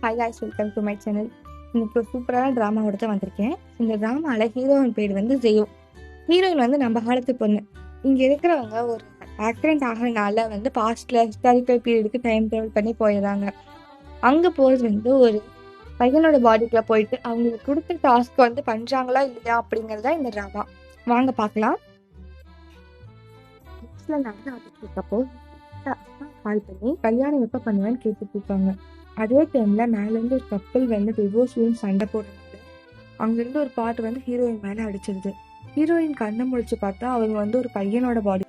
Hi guys, welcome to my channel. இன்னைக்கு ஒரு சூப்பரான ட்ராமாவோட தான் வந்திருக்கேன். இந்த ட்ராமாவில் ஹீரோயின் பேர் வந்து ஜெயோ. ஹீரோயின் வந்து நம்ம காலத்து பொண்ணு. இங்கே இருக்கிறவங்க ஒரு ஆக்சிடென்ட் ஆகிறனால வந்து பாஸ்டில் ஹிஸ்டாரிக்கல் பீரியடுக்கு டைம் ட்ராவல் பண்ணி போயிடுறாங்க. அங்கே போகிறது வந்து ஒரு பையனோட பாடிக்குள்ளே போயிட்டு அவங்களுக்கு கொடுத்த டாஸ்க் வந்து பண்ணுறாங்களா இல்லையா அப்படிங்கிறது தான் இந்த ட்ராமா. வாங்க பார்க்கலாம். நடந்துக்கப்போ கால் பண்ணி கல்யாணம் எப்போ பண்ணுவேன்னு கேட்டுட்டு இருக்காங்க. அதே டைமில் மேலேருந்து ஒரு கப்பல் வந்து டிவோர்ஸ்லையும் சண்டை போடுறது. அங்கேருந்து ஒரு பாட்டு வந்து ஹீரோயின் மேலே அடிச்சிருது. ஹீரோயின் கண்ணை முடிச்சு பார்த்தா அவங்க வந்து ஒரு பையனோட பாடி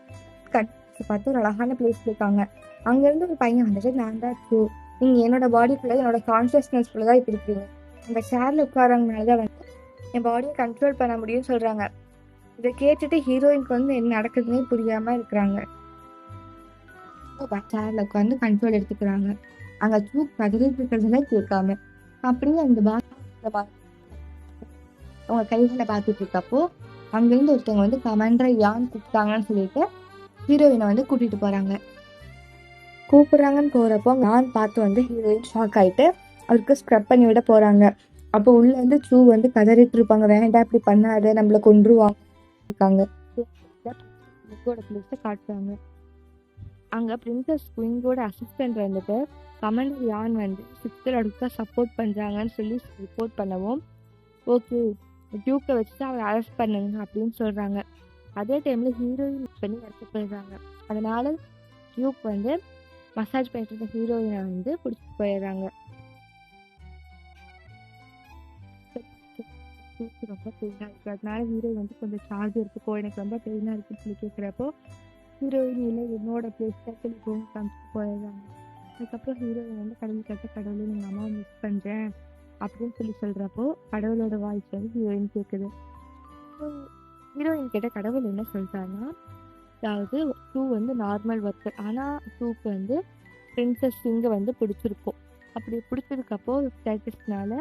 கண்ணு பார்த்து ஒரு அழகான பிளேஸ்ல இருக்காங்க. அங்கேருந்து ஒரு பையன் வந்துட்டு, நான் தான் ட்ரூ, நீங்கள் என்னோட பாடிக்குள்ளே என்னோட கான்ஷியஸ்னஸ்குள்ளே தான் இப்படி இருக்கீங்க, அந்த சேரில் உட்காரங்கனால தான் வந்து என் பாடியை கண்ட்ரோல் பண்ண முடியும்னு சொல்கிறாங்க. இதை கேட்டுட்டு ஹீரோயினுக்கு வந்து என்ன நடக்குதுன்னே புரியாமல் இருக்கிறாங்க. சேரில் உட்காந்து கண்ட்ரோல் எடுத்துக்கிறாங்க. அங்கே சூப் கதறிட்டு இருக்கிறதுல கேட்காம அப்படியே அந்த அவங்க கைகளை பார்த்துட்டு இருக்கப்போ அங்கேருந்து ஒருத்தவங்க வந்து கமாண்டர் யான் கூப்பிட்டாங்கன்னு சொல்லிட்டு ஹீரோயினை வந்து கூட்டிட்டு கூப்பிடுறாங்கன்னு போறப்போ யான் பார்த்து வந்து ஹீரோயின் ஷாக் ஆயிட்டு அவருக்கு ஸ்க்ரப் பண்ணி விட போறாங்க. அப்போ உள்ள வந்து சூ வந்து கதறிட்டு இருப்பாங்க, வேண்டாம் இப்படி பண்ணாத நம்மளை கொன்றுவாங்க இருக்காங்க. காட்டுறாங்க. அங்க பிரின்சஸ் குயிங்கோட அசிஸ்டன்ட் வந்துட்டு கமாண்டர் யான் வந்து 6th அடுக்க சப்போர்ட் பண்றாங்கன்னு சொல்லி ரிப்போர்ட் பண்ணவும், ஓகே டியூக்கை வச்சுட்டு அவரை அரெஸ்ட் பண்ணுங்க அப்படின்னு சொல்றாங்க. அதே டைம்ல ஹீரோயின் பண்ணி எடுத்து போயிடுறாங்க. அதனால டியூக் வந்து மசாஜ் பண்ணிட்டு இருந்த ஹீரோயினை வந்து பிடிச்சிட்டு போயிடுறாங்க. ரொம்ப பெயினா இருக்கு, அதனால ஹீரோயின் வந்து கொஞ்சம் சார்ஜ் எடுத்துக்கோ, எனக்கு ரொம்ப பெயினா இருக்குன்னு சொல்லி கேட்குறப்போ ஹீரோயின் இல்லை என்னோட பிளேஸ் தான் சொல்லி காமிச்சிட்டு போயிடுறாங்க. அதுக்கப்புறம் ஹீரோயின் வந்து கடவுள் கட்ட கடவுளை எங்கள் அம்மாவை மிஸ் பண்ணுறேன் அப்படின்னு சொல்லி சொல்கிறப்போ கடவுளோட வாய்ஸ் வந்து ஹீரோயின் கேட்குது. ஹீரோயின் கேட்ட கடவுள் என்ன சொல்கிறாங்கன்னா, அதாவது டூ வந்து நார்மல் ஒர்க்கர், ஆனால் டூக்கு வந்து பிரின்சஸ் சிங்கை வந்து பிடிச்சிருக்கும். அப்படி பிடிச்சதுக்கப்போ ஸ்டேட்டஸ்னால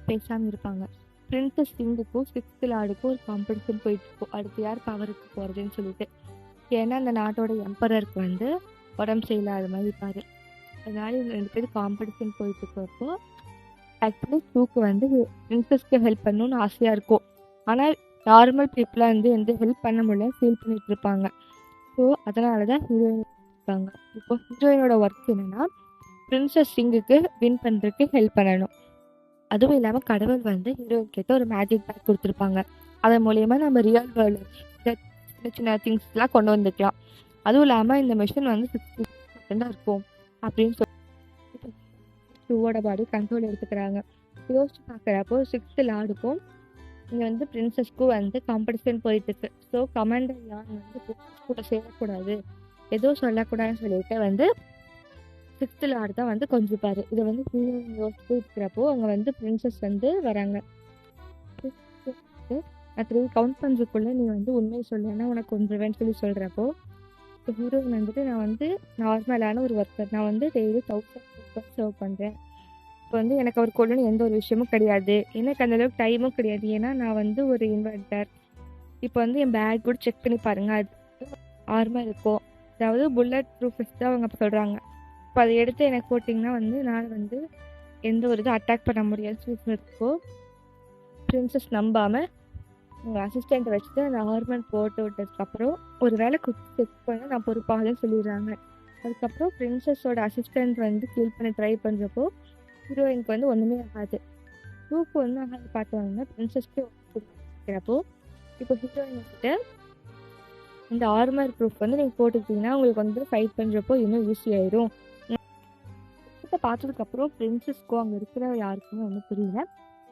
பேசாமல் இருப்பாங்க. பிரின்சஸ் சிங்குக்கும் 6th லார்டுக்கும் ஒரு காம்படிஷன் போயிட்டுருக்கும், அடுத்து யார் பவருக்கு போகிறதுன்னு சொல்லிட்டு. ஏன்னா அந்த நாட்டோட எம்பரருக்கு வந்து உடம்பு சரியில்லாத மாதிரி இருப்பாரு. அதனால இவங்க 2 பேரும் காம்படிஷன் போயிட்டு இருக்கிறப்போ ஆக்சுவலி டூக்கு வந்து பிரின்சஸ்க்கு ஹெல்ப் பண்ணணும்னு ஆசையாக இருக்கும். ஆனால் நார்மல் பீப்புளாக வந்து எந்த ஹெல்ப் பண்ண முடியல ஃபீல் பண்ணிட்டு இருப்பாங்க. ஸோ அதனால தான் ஹீரோயின் இருப்பாங்க. இப்போ ஹீரோயினோட ஒர்க் என்னன்னா பிரின்சஸ் சிங்குக்கு வின் பண்ணுறதுக்கு ஹெல்ப் பண்ணணும். அதுவும் இல்லாமல் கடவுள் வந்து ஹீரோயின் கிட்ட ஒரு மேஜிக் பேக் கொடுத்துருப்பாங்க. அதன் மூலயமா நம்ம ரியல் வேர்ல்டு சின்ன சின்ன திங்ஸ்லாம் கொண்டு வந்துக்கலாம். அதுவும் இல்லாமல் இந்த மிஷின் வந்து 60% தான் இருக்கும் அப்படின்னு சொல்லி டூவோட பாடி கண்ட்ரோல் எடுத்துக்கிறாங்க. யோசிச்சு பார்க்குறப்போ 6th லார்டுக்கும் இங்கே வந்து பிரின்சஸ்க்கும் வந்து காம்படிஷன் போயிட்டுருக்கு. ஸோ கமாண்டர் யான் வந்து பிரின்சஸ் கூட சேரக்கூடாது, ஏதோ சொல்லக்கூடாதுன்னு சொல்லிட்டு வந்து 6th லார்டு தான் வந்து கொஞ்சிப்பாரு. இதை வந்து ஹீரோயின் யோசிச்சு இருக்கிறப்போ அங்கே வந்து பிரின்சஸ் வந்து வராங்க. நான் 3 கவுண்ட் பண்ணுறதுக்குள்ளே நீ வந்து உண்மையை சொல்லலைன்னா உனக்கு கொன்றுவேன்னு சொல்லி சொல்கிறப்போ இப்போ ஹீரோயின் வந்துட்டு, நான் வந்து நார்மலான ஒரு ஒர்க்கர், நான் வந்து டெய்லி 1000 சர்வ் பண்ணுறேன், இப்போ வந்து எனக்கு அவர் கொள்ளணும் எந்த ஒரு விஷயமும் கிடையாது, எனக்கு அந்தளவுக்கு டைமும் கிடையாது, ஏன்னா நான் வந்து ஒரு இன்வெர்டர். இப்போ வந்து என் பேக் கூட செக் பண்ணி பாருங்கள், அது ஆர்மர் இருக்கும், அதாவது புல்லட் ப்ரூஃப் தான் அவங்க அப்போ சொல்கிறாங்க. இப்போ அதை எடுத்து எனக்கு போட்டிங்கன்னா வந்து நான் வந்து எந்த ஒரு இது அட்டாக் பண்ண முடியாதுன்னு சொல்லி சொல்கிறப்போ பிரின்சஸ் நம்பாமல் உங்கள் அசிஸ்டண்ட்டை வச்சுட்டு அந்த ஆர்மர் போட்டு விட்டதுக்கப்புறம் ஒரு வேலை குத்தி செக் பண்ண நான் பொறுப்பாகலன்னு சொல்லிடுறாங்க. அதுக்கப்புறம் பிரின்சஸோட அசிஸ்டண்ட் வந்து கில் பண்ண ட்ரை பண்ணுறப்போ ஹீரோயினுக்கு வந்து ஒன்றுமே ஆகாது. டூக்கு வந்து ஆகாது பார்த்தோன்னா பிரின்சஸ்க்கு இருக்கிறப்போ இப்போ ஹீரோயின் கிட்ட இந்த ஆர்மர் ப்ரூஃப் வந்து நீங்கள் போட்டுக்கிட்டிங்கன்னா உங்களுக்கு வந்து ஃபைட் பண்ணுறப்போ இன்னும் ஈஸியாயிடும். பார்த்ததுக்கப்புறம் பிரின்சஸ்க்கோ அங்கே இருக்கிற யாருக்குமே ஒன்றும் புரியல.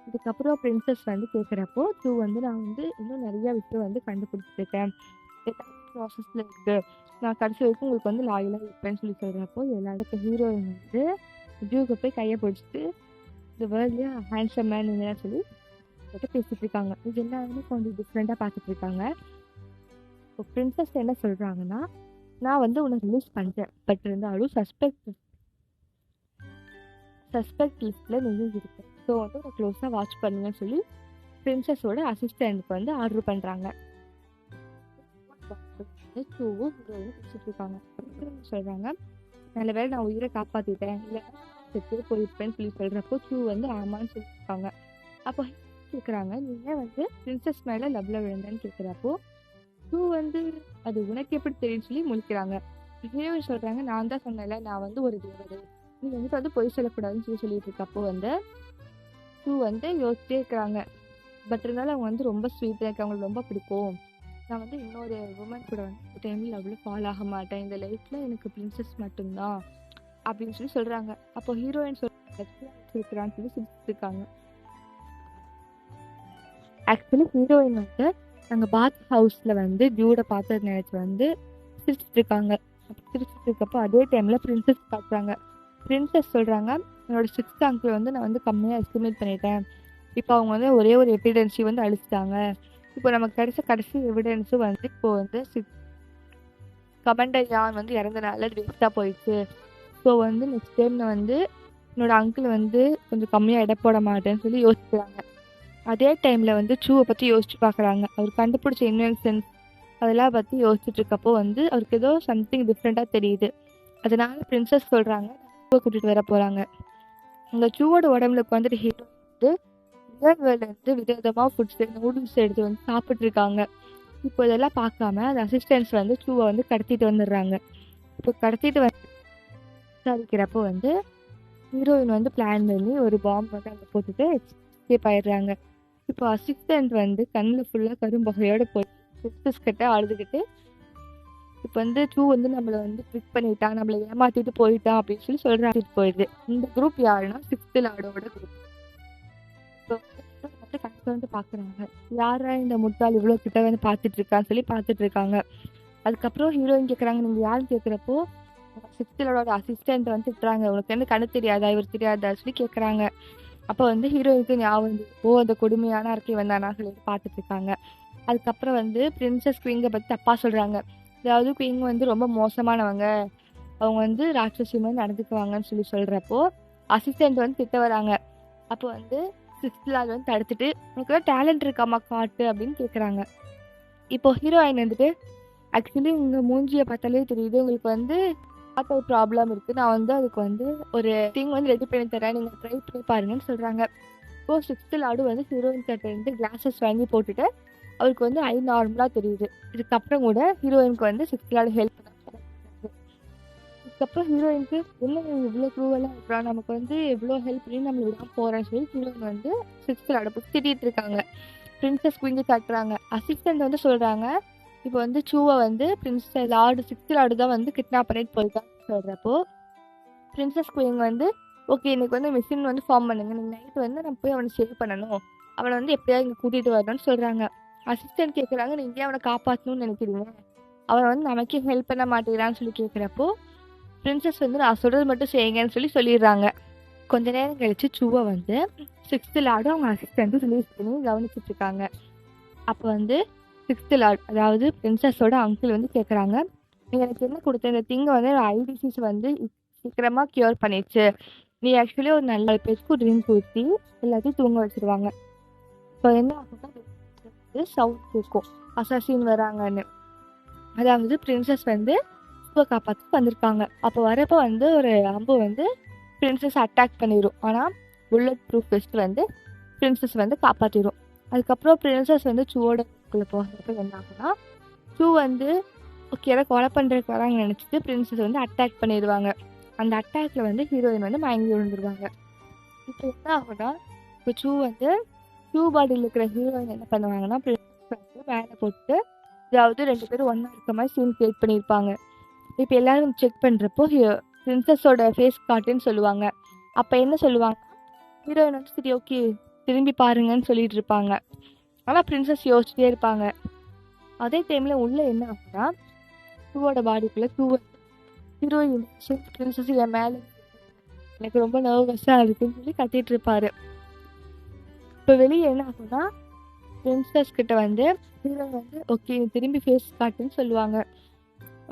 இதுக்கப்புறம் பிரின்சஸ் வந்து கேட்குறப்போ டூ வந்து நான் வந்து இன்னும் நிறைய விஷயம் வந்து கண்டுபிடிச்சிருக்கேன், ப்ராசஸில் இருக்குது, நான் கடைசி வரைக்கும் உங்களுக்கு வந்து லாயலாக இருப்பேன்னு சொல்லி சொல்கிறப்போ எல்லாருக்கும் ஹீரோயின் வந்து டியூக்கு போய் கையை பிடிச்சிட்டு இந்த வேர்ல்ட்லேயே ஹேண்ட்ஸம் மேன் நீங்களாம் சொல்லி பேசிகிட்டு இருக்காங்க. இது எல்லாருமே கொஞ்சம் டிஃப்ரெண்ட்டாக பார்த்துட்டு இருக்காங்க. இப்போ பிரின்சஸ் என்ன சொல்கிறாங்கன்னா, நான் வந்து உன்னை ரிலீஸ் பண்ணுறேன், பட் இருந்தாலும் சஸ்பெக்ட் லிஸ்ட்டில் நீயும் இருக்கு, ஸோ வந்து உன்னை க்ளோஸாக வாட்ச் பண்ணுங்கன்னு சொல்லி பிரின்சஸோட அசிஸ்டண்ட்டுக்கு வந்து ஆர்டர் பண்ணுறாங்க. டூவும் ஹீரோயினும் பேசிட்டு இருக்காங்க. சொல்கிறாங்க, நல்ல வேளை நான் உயிரை காப்பாற்றிட்டேன், இல்லை செத்தே போயிருப்பேன்னு சொல்லி சொல்றப்போ சூ வந்து ஆமான்னு சொல்லியிருக்காங்க. அப்போ கேட்குறாங்க, நீ ஏன் வந்து பிரின்சஸ் மேல லவ்ல விழுந்தேன்னு கேட்குறப்போ சூ வந்து அது உனக்கு எப்படி தெரியும்னு சொல்லி முழிக்கிறாங்க. ஹீரோயின் சொல்றாங்க, நான் தான் சொன்னேன்ல நான் வந்து ஒரு தேவதை, நீ என்கிட்ட வந்து பொய் சொல்லக்கூடாதுன்னு சொல்லி சொல்லிட்டு இருக்கப்போ வந்து சூ வந்து யோசிச்சிட்டே இருக்கிறாங்க. பட் இருந்தாலும் அவங்க வந்து ரொம்ப ஸ்வீட், எனக்கு அவங்களுக்கு ரொம்ப பிடிக்கும், நான் வந்து இன்னொரு உமன் கூட வந்து டைமில் அவ்வளோ ஃபால் ஆக மாட்டேன், இந்த லைஃப்ல எனக்கு பிரின்சஸ் மட்டும்தான் அப்படின்னு சொல்லி சொல்றாங்க. அப்போ ஹீரோயின் சொல்றான்னு சொல்லி சிரிச்சுட்டு இருக்காங்க. ஆக்சுவலி ஹீரோயின் வந்து அங்கே பாத் ஹவுஸ்ல வந்து டியூட பார்த்தது நினைச்சு வந்து சிரிச்சுட்டு இருக்காங்க. சிரிச்சுட்டு இருக்கப்போ அதே டைம்ல பிரின்சஸ் காட்டுறாங்க. பிரின்சஸ் சொல்றாங்க, என்னோட 6th அங்கிள் வந்து நான் வந்து கம்மியாக எஸ்டிமேட் பண்ணிட்டேன், இப்போ அவங்க வந்து ஒரே ஒரு எவிடன்ஸை வந்து அழிச்சிட்டாங்க, இப்போ நமக்கு கிடைச்ச கடைசி எவிடன்ஸும் வந்து இப்போ வந்து கமாண்டர் யான் வந்து இறந்தனால அது வேஸ்ட்டாக போயிடுச்சு. ஸோ வந்து நெக்ஸ்ட் டைம் நான் வந்து என்னோட அங்கிள் வந்து கொஞ்சம் கம்மியாக எடை போட மாட்டேன்னு சொல்லி யோசிக்கிறாங்க. அதே டைமில் வந்து சூவை பற்றி யோசிச்சு பார்க்குறாங்க. அவர் கண்டுபிடிச்ச இன்வென்ஷன்ஸ் அதெல்லாம் பற்றி யோசிச்சுட்டு இருக்கப்போ வந்து அவருக்கு ஏதோ சம்திங் டிஃப்ரெண்ட்டாக தெரியுது. அதனால பிரின்சஸ் சொல்கிறாங்க, சூவை கூட்டிகிட்டு வர போகிறாங்க. அந்த சூவோட உடம்புல வந்துட்டு ஹீரோ வந்து விதவிதமாக விதவிதமாக ஃபுட்ஸ் நூடுல்ஸ் எடுத்து வந்து சாப்பிட்ருக்காங்க. இப்போ இதெல்லாம் பார்க்காம அந்த அசிஸ்டன்ஸ் வந்து சூவை வந்து கடத்திட்டு வந்துடுறாங்க. இப்போ கடத்திட்டு வந்து விசாரிக்கிறப்போ வந்து ஹீரோயின் வந்து பிளான் பண்ணி ஒரு பாம்பு வந்து அங்கே போட்டுட்டு எஸ்கேப் ஆயிடுறாங்க. இப்போ அசிஸ்டன்ட் வந்து கண்ணில் ஃபுல்லாக கரும்பகையோட போய் பிரின்சஸ் கிட்ட அழுதுகிட்டு இப்போ வந்து சூ வந்து நம்மளை வந்து ட்ரிக் பண்ணிட்டான், நம்மளை ஏமாத்திட்டு போயிட்டான் அப்படின்னு சொல்லி சொல்றாங்க. போயிடுது. இந்த குரூப் யாருன்னா 6th லார்டோட குரூப். இப்போ வந்து கணக்கு வந்து பாக்குறாங்க, யாரா இந்த முட்டாள் இவ்வளோ கிட்ட வந்து பார்த்துட்டு இருக்கான்னு சொல்லி பார்த்துட்டு இருக்காங்க. அதுக்கப்புறம் ஹீரோயின் கேட்குறாங்க, நீங்க யாருன்னு கேட்குறப்போ 6th லார்டோட அசிஸ்டன்ட் வந்து திட்டுறாங்க, உனக்கு வந்து கண்ணு தெரியாதா, இவர் தெரியாதா சொல்லி கேட்குறாங்க. அப்போ வந்து ஹீரோயினுக்கு ஞாபகம் வந்து அந்த கொடுமையான அறிக்கை வந்தானா சொல்லிட்டு பார்த்துட்டு இருக்காங்க. அதுக்கப்புறம் வந்து பிரின்சஸ் குயிங்கை பற்றி தப்பா சொல்றாங்க. அதாவது குயிங் வந்து ரொம்ப மோசமானவங்க, அவங்க வந்து ராட்சசி மாதிரி நடந்துக்குவாங்கன்னு சொல்லி சொல்றப்போ அசிஸ்டன்ட் வந்து திட்ட வராங்க. அப்போ வந்து 6th லார்ட் வந்து தடுத்துட்டு, உனக்கு தான் டேலண்ட் இருக்காமா காட்டு அப்படின்னு கேட்குறாங்க. இப்போ ஹீரோயின் வந்துட்டு, ஆக்சுவலி உங்கள் மூஞ்சியை பார்த்தாலே தெரியுது உங்களுக்கு வந்து பார்த்த ஒரு ப்ராப்ளம் இருக்குது, நான் வந்து அதுக்கு வந்து ஒரு திங் வந்து ரெடி பண்ணி தரேன், நீங்கள் ட்ரை பண்ணி பாருங்கன்னு சொல்கிறாங்க. இப்போ 6th லார்டு வந்து ஹீரோயின் கிட்ட இருந்து கிளாஸஸ் வாங்கி போட்டுட்டு அவருக்கு வந்து ஐ நார்மலாக தெரியுது. இதுக்கப்புறம் கூட ஹீரோயினுக்கு வந்து 6th லார்டு ஹெல்ப் பண்ணாங்க. இதுக்கப்புறம் ஹீரோயினுக்கு என்ன இவ்வளோ க்ரூவெல்லாம் இருக்கிறான், நமக்கு வந்து எவ்வளோ ஹெல்ப் பண்ணி நம்மளை விடாமல் போகிறேன்னு சொல்லி ஹீரோயின் வந்து 6th லார்டை போய் திட்டிகிட்டு இருக்காங்க. பிரின்சஸ் குயிங்கை காட்டுறாங்க. அசிஸ்டன்ட் வந்து சொல்கிறாங்க, இப்போ வந்து சூவை வந்து பிரின்சஸ் லார்டு 6th லார்டு தான் வந்து கிட்னாப் பண்ணிட்டு போயிருக்கான்னு சொல்கிறப்போ பிரின்சஸ் குயிங் வந்து ஓகே இன்னைக்கு வந்து மிஷின் வந்து ஃபார்ம் பண்ணுங்க, நீங்கள் நைட்டு வந்து நம்ம போய் அவனை சேவ் பண்ணணும், அவனை வந்து எப்படியாவது இங்கே கூட்டிகிட்டு வரணும்னு சொல்கிறாங்க. அசிஸ்டன்ட் கேட்குறாங்க, நீங்கள் அவனை காப்பாற்றணும்னு நினைக்கிறீங்க, அவன் வந்து நமக்கே ஹெல்ப் பண்ண மாட்டேங்கிறான்னு சொல்லி கேட்குறப்போ பிரின்சஸ் வந்து நான் சொல்கிறது மட்டும் செய்யுங்கன்னு சொல்லி சொல்லிடுறாங்க. கொஞ்ச நேரம் கழிச்சு சூவை வந்து 6th லார்டும் அவங்க அசிஸ்டண்ட்டும் ரிலீஸ் பண்ணி கவனிச்சுட்டு இருக்காங்க. அப்போ வந்து 6th லார்ட் அதாவது பிரின்சஸோட அங்கிள் வந்து கேட்குறாங்க, எனக்கு என்ன கொடுத்த இந்த திங்கை வந்து ஐடிசிஸ் வந்து சீக்கிரமாக க்யூர் பண்ணிடுச்சு, நீ ஆக்சுவலி ஒரு நல்ல பேருக்கு ட்ரிங்க் ஊற்றி எல்லாத்தையும் தூங்க வச்சுருவாங்க. இப்போ என்ன ஆகுதுன்னா சவுண்ட் கேட்கும் அசாசின் வராங்கன்னு, அதாவது பிரின்சஸ் வந்து சூவை காப்பாற்றி வந்திருக்காங்க. அப்போ வரப்போ வந்து ஒரு அம்பு வந்து பிரின்சஸ் அட்டாக் பண்ணிடும், ஆனால் புல்லட் ப்ரூஃப் வெஸ்ட் வந்து பிரின்சஸ் வந்து காப்பாற்றிடும். அதுக்கப்புறம் பிரின்சஸ் வந்து சூவோட போகிறப்ப என்ன ஆகுனா சூ வந்து ஓகே கொலை பண்ணுறதுக்கு வராங்கன்னு நினச்சிட்டு பிரின்சஸ் வந்து அட்டாக் பண்ணிடுவாங்க. அந்த அட்டாக்ல வந்து ஹீரோயின் வந்து மயங்கி விழுந்துருவாங்க. இப்போ என்ன ஆகுனா இப்போ சூ பாடியில் இருக்கிற ஹீரோயின் என்ன பண்ணுவாங்கன்னா பிரின்சஸ் வந்து மேலே போட்டு அதாவது 2 பேரும் ஒன்றா இருக்க மாதிரி சீன் கிரியேட் பண்ணியிருப்பாங்க. இப்போ எல்லாரும் செக் பண்ணுறப்போ பிரின்சஸோட ஃபேஸ் காட்டுன்னு சொல்லுவாங்க. அப்போ என்ன சொல்லுவாங்க, ஹீரோயின் வந்து சரி ஓகே திரும்பி பாருங்கன்னு சொல்லிட்டு இருப்பாங்க. ஆனால் பிரின்சஸ் யோசிச்சுட்டே இருப்பாங்க. அதே டைமில் உள்ள என்ன ஆகுனா சூவோட பாடிக்குள்ளே ஹீரோயின் பிரின்சஸ் என் மேலே எனக்கு ரொம்ப நர்வஸாக இருக்குன்னு சொல்லி கத்திட்டு இருப்பாரு. இப்போ வெளியே என்ன ஆகுனா பிரின்சஸ் கிட்ட வந்து ஹீரோயின் வந்து ஓகே திரும்பி ஃபேஸ் காட்டுன்னு சொல்லுவாங்க.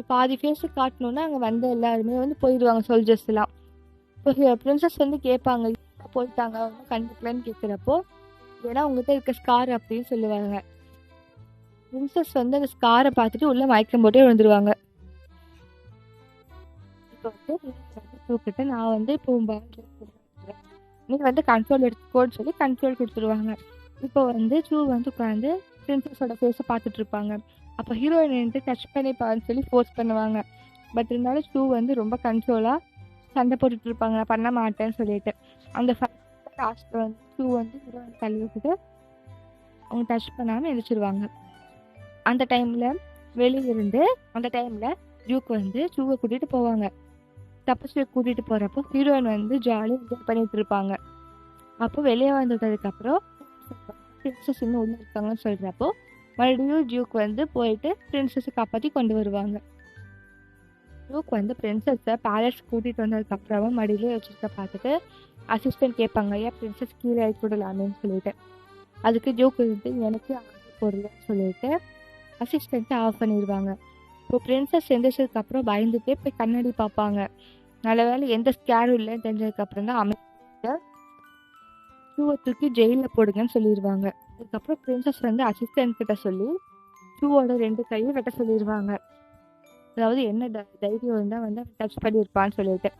பாதி ஃபேஸை காட்டணுன்னா அங்கே வந்த எல்லாருமே வந்து போயிடுவாங்க சோல்ஜர்ஸ் எல்லாம். இப்போ பிரின்சஸ் வந்து கேட்பாங்க போயிட்டாங்க அவங்க கண்டுக்கலன்னு கேட்குறப்போ ஏன்னா உங்ககிட்ட இருக்க ஸ்கார் அப்படின்னு சொல்லுவாங்க. பிரின்சஸ் வந்து அந்த ஸ்காரை பார்த்துட்டு உள்ள மயக்கம் போட்டே விழுந்துருவாங்க. இப்போ வந்து கிட்ட நான் வந்து இப்போ பால் நீ வந்து கண்ட்ரோல் எடுத்துக்கோன்னு சொல்லி கண்ட்ரோல் கொடுத்துருவாங்க. இப்போ வந்து சூ வந்து உட்காந்து பிரின்சஸோட ஃபேஸை பார்த்துட்டு இருப்பாங்க. அப்போ ஹீரோயின் வந்து டச் பண்ணிப்பான்னு சொல்லி ஃபோர்ஸ் பண்ணுவாங்க. பட் இருந்தாலும் சூ வந்து ரொம்ப கண்ட்ரோலாக சண்டை போட்டுட்டு இருப்பாங்க, நான் பண்ண மாட்டேன்னு சொல்லிட்டு. அந்த லாஸ்ட்டில் வந்து சூ வந்து ஹீரோயின் தள்ளி விட்டுட்டு அவங்க டச் பண்ணாமல் எரிச்சிருவாங்க. அந்த டைமில் வெளியிருந்து டியூக் வந்து சூவை கூட்டிகிட்டு போவாங்க. தப்பஸ்வியை கூட்டிகிட்டு போகிறப்போ ஹீரோயின் வந்து ஜாலியாக என்ஜாய் பண்ணிட்டு இருப்பாங்க. அப்போ வெளியே வந்ததுக்கப்புறம் பிரின்சஸ் இன்னும் உள்ள இருக்காங்கன்னு சொல்கிறப்போ மறுபடியும் டியூக் வந்து போயிட்டு பிரின்சஸை காப்பாற்றி கொண்டு வருவாங்க. டியூக் வந்து பிரின்சஸை பேலஸ் கூட்டிகிட்டு வந்ததுக்கப்புறமா மறுபடியும் வச்சுருக்க பார்த்துட்டு அசிஸ்டன்ட் கேட்பாங்க, ஏன் பிரின்சஸ் கீழே இறக்கி விடலாமேன்னு சொல்லிட்டு. அதுக்கு டியூக் வந்து எனக்கு ஆர்டர் போடலன்னு சொல்லிட்டு அசிஸ்டண்ட்டை ஆஃப் பண்ணிடுவாங்க. இப்போ பிரின்சஸ் எந்திரிச்சதுக்கப்புறம் பயந்துட்டே போய் கண்ணாடி பார்ப்பாங்க. நல்ல வேலை எந்த ஸ்கேரும் இல்லைன்னு தெரிஞ்சதுக்கப்புறம் தான் அமைதியாக ஷூவை தூக்கி ஜெயிலில் போடுங்கன்னு சொல்லிடுவாங்க. அதுக்கப்புறம் பிரின்சஸ் வந்து அசிஸ்டன்ட் கிட்ட சொல்லி ஷூவோட 2 கையும் வெட்ட சொல்லிடுவாங்க. அதாவது என்ன தைரியம் இருந்தால் வந்து அவன் டச் பண்ணியிருப்பான்னு சொல்லிட்டு.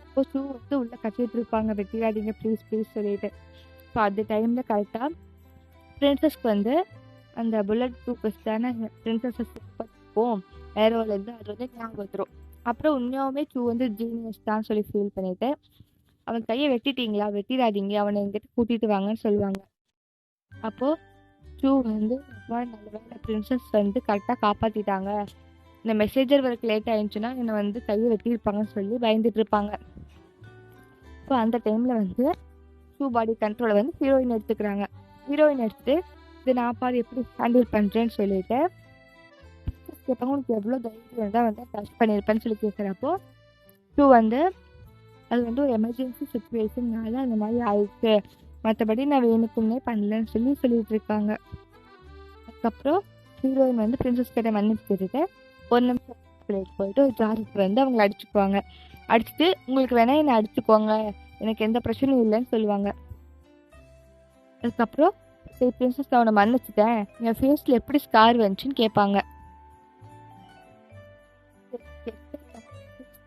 இப்போ ஷூ வந்து உள்ளே கட்டிட்டு இருப்பாங்க, வெட்டிடாதீங்க ப்ளீஸ் ப்ளீஸ் சொல்லிட்டு. ஸோ அந்த டைமில் கரெக்டாக பிரின்சஸ்க்கு வந்து அந்த புல்லட் ப்ரூஃப் தானே பிரின்சஸை இருக்கும் ஏரோலேருந்து அது வந்து ஞாபகம் வந்துடும். அப்புறம் உண்மையாகவே ஷூ வந்து ஜீனியஸ் தான் சொல்லி ஃபீல் பண்ணிட்டு அவன் கையை வெட்டிட்டீங்களா, வெட்டிடாதீங்க, அவனை எங்கிட்ட கூட்டிகிட்டு வாங்கன்னு சொல்லுவாங்க. அப்போது ஷூ வந்து நல்ல வேலை பிரின்சஸ் வந்து கரெக்டாக காப்பாற்றிட்டாங்க, இந்த மெசேஜர் ஒர்க் லேட் ஆயிடுச்சுன்னா என்னை வந்து கையை வெட்டியிருப்பாங்கன்னு சொல்லி பயந்துட்டு இருப்பாங்க. இப்போ அந்த டைமில் வந்து ஷூ பாடி கண்ட்ரோலை வந்து ஹீரோயின் எடுத்துக்கிறாங்க. ஹீரோயின் எடுத்துட்டு இது நான் பாரு எப்படி ஹேண்டில் பண்ணுறேன்னு சொல்லிட்டு கேட்பாங்க, உனக்கு எவ்வளோ தைரியம் தான் வந்து டச் பண்ணியிருப்பேன்னு சொல்லி கேட்குறப்போ ஷூ வந்து அது வந்து ஒரு எமர்ஜென்சி சுச்சுவேஷன்னால அந்த மாதிரி ஆயிடுச்சு, மற்றபடி நான் வேணுக்குன்னே பண்ணலன்னு சொல்லிட்டு இருக்காங்க. அதுக்கப்புறம் ஹீரோயின் வந்து பிரின்சஸ் கிட்ட மன்னிப்பு கேட்டுட்டு 1 நிமிஷம் போயிட்டு ஒரு ஜாருக்கு வந்து அவங்களை அடிச்சுக்குவாங்க. அடிச்சுட்டு உங்களுக்கு வேணா என்னை அடிச்சுக்கோங்க, எனக்கு எந்த பிரச்சனையும் இல்லைன்னு சொல்லுவாங்க. அதுக்கப்புறம் சரி பிரின்சஸ் அவனை மன்னிச்சிட்டேன், என் ஃபேஸில் எப்படி ஸ்கார் வந்துச்சுன்னு கேட்பாங்க.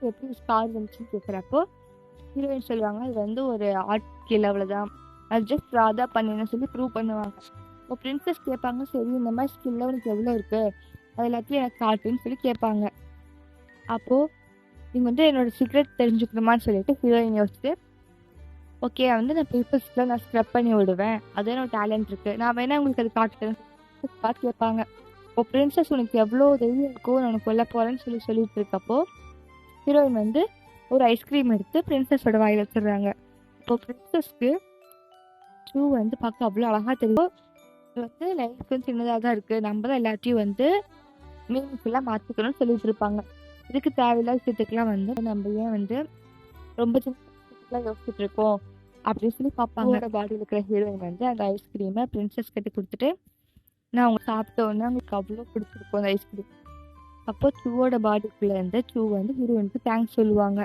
எப்படி ஸ்கார் வந்துச்சுன்னு கேட்குறப்போ ஹீரோயின் சொல்லுவாங்க, அது வந்து ஒரு ஆர்ட் ஸ்கில் அவ்வளோதான், அது ஜஸ்ட் ராதா பண்ணின்னு சொல்லி ப்ரூவ் பண்ணுவாங்க. இப்போ பிரின்சஸ் கேட்பாங்க, சரி இந்த மாதிரி ஸ்கில்ல உனக்கு எவ்வளோ இருக்குது, அது எல்லாத்தையும் எனக்கு காட்டுன்னு சொல்லி கேட்பாங்க. அப்போது நீங்கள் வந்து என்னோட சீக்ரெட் தெரிஞ்சுக்கணுமான்னு சொல்லிட்டு ஹீரோயின் யோசிச்சுட்டு ஓகே வந்து நான் பேப்பர்ஸ்லாம் நான் ஸ்க்ரப் பண்ணி விடுவேன், அது என்னோட டேலண்ட் இருக்குது, நான் வேணா உங்களுக்கு அது காட்டுறேன் பார்த்து கேட்பாங்க. இப்போ பிரின்சஸ் உனக்கு எவ்வளோ தைரியம் இருக்கோ நான் உனக்கு கொல்ல போகிறேன்னு சொல்லிட்டு இருக்கப்போ ஹீரோயின் வந்து ஒரு ஐஸ்கிரீம் எடுத்து பிரின்சஸோட வாயில் வச்சிடுறாங்க. இப்போ பிரின்சஸ்க்கு ஷூ வந்து பார்க்க அவ்வளோ அழகாக தெரியும். இது வந்து லைஃப் வந்து சின்னதாக தான் இருக்குது, நம்ம தான் எல்லாத்தையும் வந்து மீனிங்ஃபுல்லாக மாற்றிக்கணும்னு சொல்லிட்டு இருப்பாங்க. இதுக்கு தேவையில்லாத விஷயத்துக்குலாம் வந்து நம்ம ஏன் வந்து ரொம்ப சின்ன யோசிச்சுட்டு இருக்கோம் அப்படின்னு சொல்லி பார்ப்பாங்க. பாடியில் இருக்கிற ஹீரோயின் வந்து அந்த ஐஸ்கிரீமை பிரின்சஸ் கிட்ட கொடுத்துட்டு நான் அவங்க சாப்பிட்டோன்னே அவங்களுக்கு அவ்வளோ பிடிச்சிருக்கும் அந்த ஐஸ்கிரீம். அப்போ ஷூவோட பாடிக்குள்ளே இருந்து ஷூ வந்து ஹீரோயினுக்கு தேங்க்ஸ் சொல்லுவாங்க.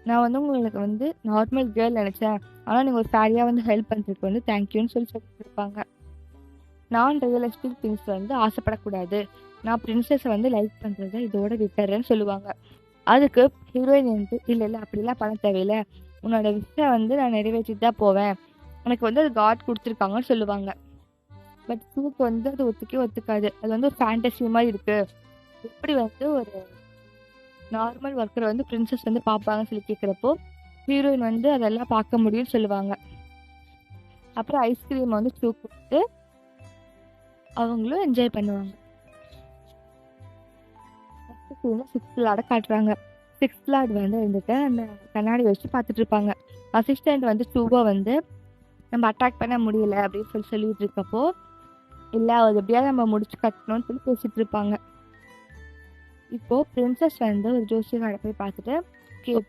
நான் வந்து உங்களுக்கு வந்து நார்மல் கேர்ள் நினச்சேன், ஆனால் நீங்கள் ஒரு ஃபேரியாக வந்து ஹெல்ப் பண்ணுறதுக்கு வந்து தேங்க்யூன்னு சொல்லிட்டு இருப்பாங்க. நான் ரியலிஸ்டிக் திங்ஸ் வந்து ஆசைப்படக்கூடாது, நான் பிரின்சஸை வந்து லைக் பண்ணுறத இதோட விட்டுறேன்னு சொல்லுவாங்க. அதுக்கு ஹீரோயின் வந்து இல்லை அப்படிலாம் பண்ண தேவையில்லை, உன்னோட விஷயம் வந்து நான் நிறைவேற்றிட்டு தான் போவேன், எனக்கு வந்து அது காட் கொடுத்துருக்காங்கன்னு சொல்லுவாங்க. பட் ஷூக்கு வந்து அது ஒத்துக்காது, அது வந்து ஒரு ஃபேண்டசி மாதிரி இருக்குது, எப்படி வந்து ஒரு நார்மல் ஒர்க்கரை வந்து பிரின்சஸ் வந்து பார்ப்பாங்கன்னு சொல்லி கேட்குறப்போ ஹீரோயின் வந்து அதெல்லாம் பார்க்க முடியும்னு சொல்லுவாங்க. அப்புறம் ஐஸ்கிரீம் வந்து ஷூ கொடுத்து அவங்களும் என்ஜாய் பண்ணுவாங்க. 6th லார்டை காட்டுறாங்க. 6th லார்ட் வந்து இருந்துட்டு அந்த கண்ணாடி வச்சு பார்த்துட்டு இருப்பாங்க. அசிஸ்டன்ட் வந்து ஷூவை வந்து நம்ம அட்டாக் பண்ண முடியல அப்படின்னு சொல்லிட்டு இருக்கப்போ இல்லை அது எப்படியாவது நம்ம முடிச்சு கட்டணும்னு சொல்லி பேசிட்டு இருப்பாங்க. இப்போது பிரின்சஸ் வந்து ஒரு ஜோசியக்காரை போய் பார்த்துட்டு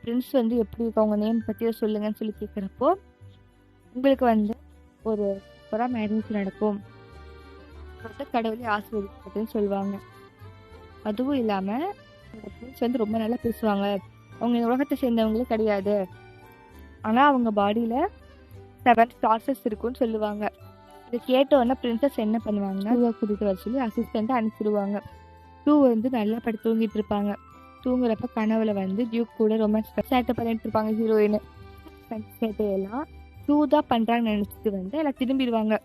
பிரின்ஸ் வந்து எப்படி இருக்கு, அவங்க நேம் பற்றி சொல்லுங்கன்னு சொல்லி கேட்குறப்போ உங்களுக்கு வந்து ஒரு மேரேஜ் நடக்கும், கடவுளே ஆசீர்வதின்னு சொல்லுவாங்க. அதுவும் இல்லாமல் பிரின்ஸ் வந்து ரொம்ப நல்லா பேசுவாங்க, அவங்க இந்த உலகத்தை சேர்ந்தவங்களே கிடையாது, ஆனால் அவங்க பாடியில் 7 ஸ்டார்ஸஸ் இருக்குன்னு சொல்லுவாங்க. இதை கேட்டோன்னா பிரின்சஸ் என்ன பண்ணுவாங்கன்னா ஷூவை கூட்டிகிட்டு வர சொல்லி அசிஸ்டண்ட்டை அனுப்பிடுவாங்க. ஷூ வந்து நல்லா படுத்து தூங்கிட்டு இருப்பாங்க. தூங்குறப்ப கனவுல வந்து டியூக் கூட ரொமான்ஸ் சேட்டை பண்ணிட்டு இருப்பாங்க ஹீரோயின். சேட்டையெல்லாம் டூ தான் பண்றாங்கன்னு நினைச்சிட்டு வந்து எல்லாம் திரும்பிடுவாங்க.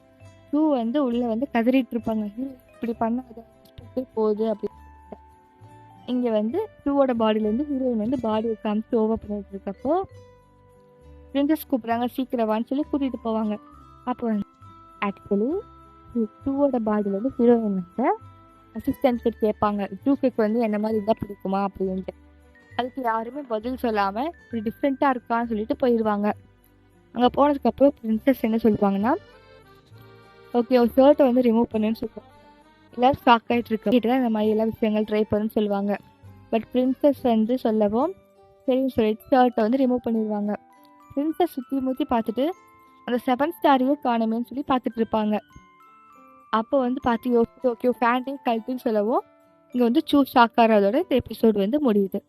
டூ வந்து உள்ள வந்து கதறிட்டு இருப்பாங்க, ஹீரோ இப்படி பண்ணாத போகுது அப்படின்னு. இங்க வந்து டூவோட பாடியில இருந்து ஹீரோயின் வந்து பாடியை காமிச்சு ஓவர் பண்ணிட்டு இருக்கப்போ பிரின்சஸ் கூப்பிடுறாங்க, சீக்கிரவான்னு சொல்லி கூட்டிட்டு போவாங்க. அப்போ வந்து ஆக்சுவலி டூவோட பாடியில இருந்து ஹீரோயின் வந்து அசிஸ்டன்ட் கிட்ட கேட்பாங்க, டூக்கு வந்து என்ன மாதிரி இருந்தா பிடிக்குமா அப்படின்ட்டு. அதுக்கு யாருமே பதில் சொல்லாம இப்படி டிஃப்ரெண்டா இருக்கான்னு சொல்லிட்டு போயிடுவாங்க. அங்க போனதுக்கு அப்புறம் பிரின்சஸ் என்ன சொல்லுவாங்கன்னா, ஓகே ஒரு ஷர்ட்டை வந்து ரிமூவ் பண்ணுன்னு சொல்லுவாங்க. எல்லாரும் ஷாக் ஆகிட்டு இருக்க இந்த மாதிரி எல்லா விஷயங்கள் ட்ரை பண்ணுன்னு சொல்லுவாங்க. பட் பிரின்சஸ் வந்து சொல்லவும் சரின்னு சொல்லிட்டு ஷர்ட்டை வந்து ரிமூவ் பண்ணிடுவாங்க. பிரின்சஸ் சுற்றி முற்றி பார்த்துட்டு அந்த 7 ஸ்டாரையே காணுமேன்னு சொல்லி பார்த்துட்டு இருப்பாங்க. அப்போ வந்து பார்த்து யோசிச்சு ஓகே ஃபேண்டையும் கழட்டுன்னு சொல்லவும் இங்கே வந்து ஷாக் ஆகிறதோட இந்த எபிசோடு வந்து முடியுது.